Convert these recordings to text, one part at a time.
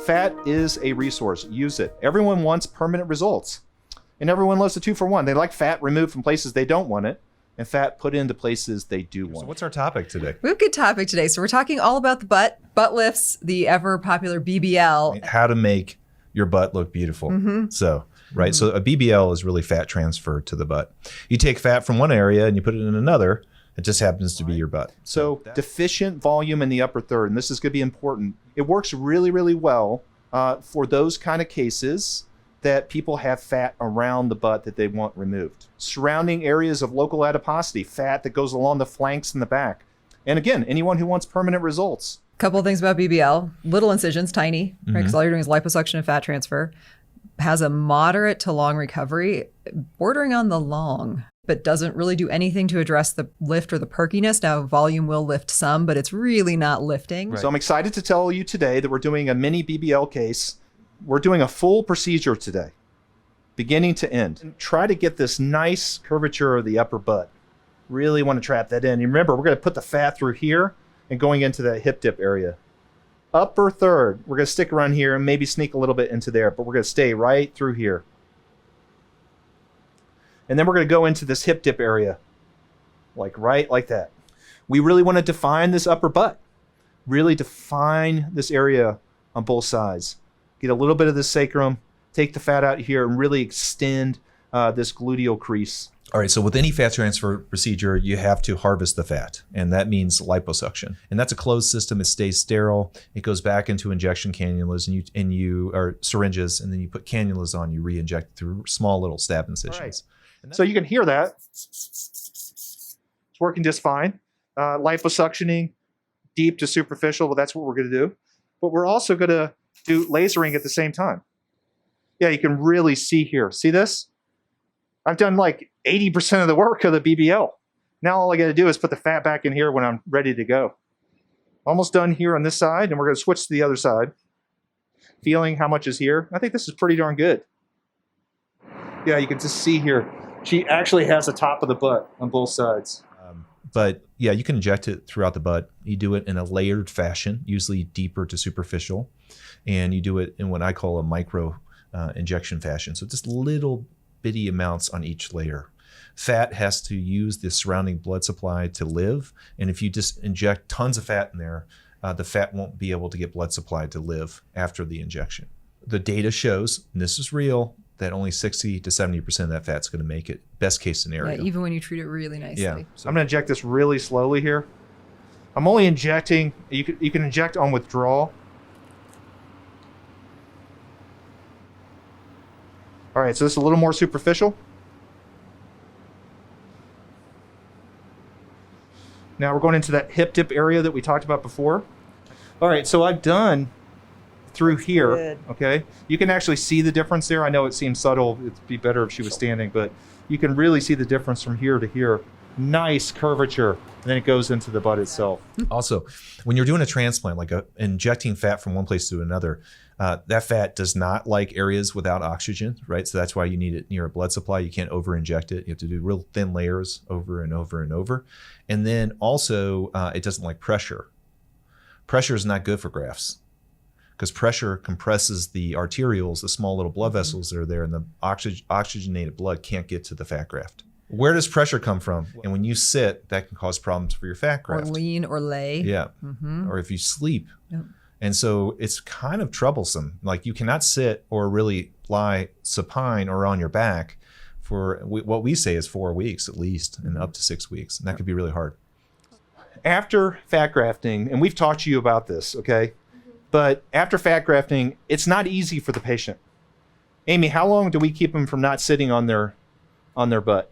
Fat is a resource. Use it. Everyone wants permanent results. And everyone loves a 2-for-1. They like fat removed from places they don't want it, and fat put into places they do want. So what's our topic today? We have a good topic today. So we're talking all about the butt lifts, the ever popular BBL. How to make your butt look beautiful. So, right. So a BBL is really fat transfer to the butt. You take fat from one area and you put it in another. It just happens to be your butt. So deficient volume in the upper third, and this is going to be important. It works really, really well for those kind of cases that people have fat around the butt that they want removed. Surrounding areas of local adiposity, fat that goes along the flanks and the back. And again, anyone who wants permanent results. Couple of things about BBL. Little incisions, tiny, right? Because all you're doing is liposuction and fat transfer. Has a moderate to long recovery, bordering on the long, but doesn't really do anything to address the lift or the perkiness. Now, volume will lift some, but it's really not lifting. Right. So I'm excited to tell you today that we're doing a mini BBL case. We're doing a full procedure today, beginning to end. And try to get this nice curvature of the upper butt. Really want to trap that in. And remember, we're going to put the fat through here and going into that hip dip area. Upper third, we're going to stick around here and maybe sneak a little bit into there, but we're going to stay right through here. And then we're going to go into this hip dip area, right like that. We really want to define this upper butt. Really define this area on both sides. Get a little bit of the sacrum, take the fat out here, and really extend this gluteal crease. All right, so with any fat transfer procedure, you have to harvest the fat, and that means liposuction. And that's a closed system. It stays sterile. It goes back into injection cannulas or syringes, and then you put cannulas on. You re-inject through small little stab incisions. Right. So you can hear that. It's working just fine. Liposuctioning, deep to superficial. Well, that's what we're going to do. But we're also going to do lasering at the same time. Yeah, you can really see here. See this? I've done like 80% of the work of the BBL. Now all I got to do is put the fat back in here when I'm ready to go. Almost done here on this side, and we're going to switch to the other side. Feeling how much is here. I think this is pretty darn good. Yeah, you can just see here. She actually has the top of the butt on both sides. But yeah, you can inject it throughout the butt. You do it in a layered fashion, usually deeper to superficial. And you do it in what I call a micro injection fashion. So just little bitty amounts on each layer. Fat has to use the surrounding blood supply to live. And if you just inject tons of fat in there, the fat won't be able to get blood supply to live after the injection. The data shows, and this is real, that only 60 to 70% of that fat's going to make it. Best case scenario. Yeah, even when you treat it really nicely. Yeah. So I'm going to inject this really slowly here. I'm only injecting, you can inject on withdrawal. All right, so this is a little more superficial. Now we're going into that hip dip area that we talked about before. All right, so I've done through here, good. Okay? You can actually see the difference there. I know it seems subtle. It'd be better if she was standing, but you can really see the difference from here to here. Nice curvature, and then it goes into the butt itself. Also, when you're doing a transplant, like injecting fat from one place to another, that fat does not like areas without oxygen, right? So that's why you need it near a blood supply. You can't over-inject it. You have to do real thin layers over and over and over. And then also, it doesn't like pressure. Pressure is not good for grafts because pressure compresses the arterioles, the small little blood vessels that are there, and the oxygenated blood can't get to the fat graft. Where does pressure come from? And when you sit, that can cause problems for your fat graft. Or lean or lay. Yeah. Or if you sleep. Yep. And so it's kind of troublesome. Like you cannot sit or really lie supine or on your back for what we say is 4 weeks at least, and up to 6 weeks. And that could be really hard. After fat grafting, and we've taught you about this, okay? But after fat grafting, it's not easy for the patient. Amy, how long do we keep them from not sitting on their butt?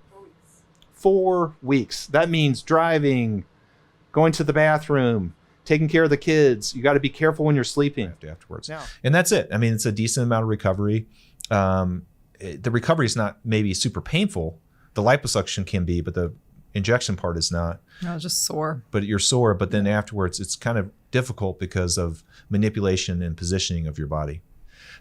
4 weeks. That means driving, going to the bathroom, taking care of the kids. You got to be careful when you're sleeping. Afterwards. Yeah. And that's it. I mean, it's a decent amount of recovery. The recovery is not maybe super painful. The liposuction can be, but the injection part is not. No, just sore. But you're sore, but then afterwards it's kind of difficult because of manipulation and positioning of your body.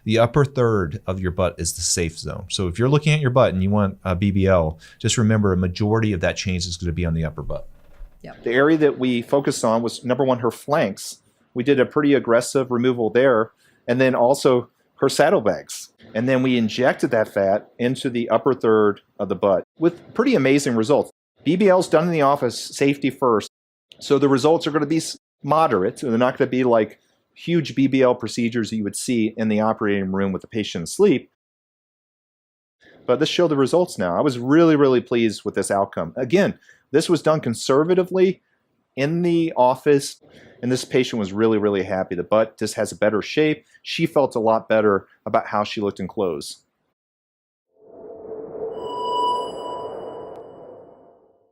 The upper third of your butt is the safe zone. So if you're looking at your butt and you want a BBL, just remember a majority of that change is going to be on the upper butt. Yep. The area that we focused on was, number one, her flanks. We did a pretty aggressive removal there. and then also her saddlebags. And then we injected that fat into the upper third of the butt with pretty amazing results. BBL's done in the office, safety first. So the results are going to be moderate. They're not going to be like huge BBL procedures that you would see in the operating room with the patient asleep. But let's show the results now. I was really, really pleased with this outcome. Again, this was done conservatively in the office, and this patient was really, really happy. The butt just has a better shape. She felt a lot better about how she looked in clothes.